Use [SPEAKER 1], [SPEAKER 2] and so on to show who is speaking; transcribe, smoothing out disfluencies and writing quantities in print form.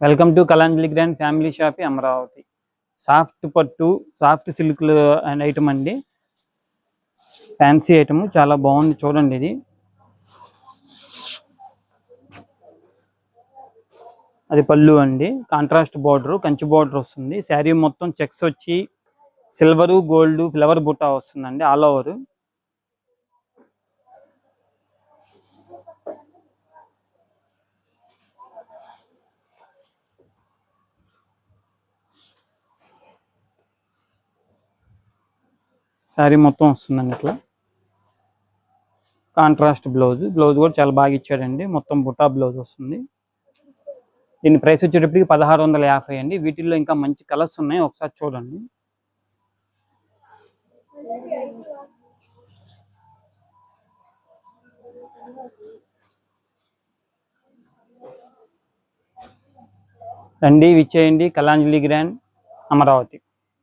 [SPEAKER 1] Welcome to Kalanjali grand family shop Amaravati. Soft పట్టు soft silk and item అండి. Fancy item చాలా బాగుంది చూడండి. ఇది అది పళ్ళు అండి. కాంట్రాస్ట్ బార్డర్, కంచి బార్డర్ వస్తుంది. శారీ మొత్తం చెక్స్ వచ్చి సిల్వర్ గోల్డ్ ఫ్లవర్ బుట్ట వస్తుందండి ఆల్ ఓవర్. శారీ మొత్తం వస్తుందండి ఇట్లా. కాంట్రాస్ట్ బ్లౌజ్ కూడా చాలా బాగా ఇచ్చాడండి. మొత్తం బుటా బ్లౌజ్ వస్తుంది. దీని ప్రైస్ వచ్చేటప్పటికి 1650 అండి. వీటిల్లో ఇంకా మంచి కలర్స్ ఉన్నాయి, ఒకసారి చూడండి. రండి విచ్చేయండి కలాంజలి గ్రాండ్ అమరావతి.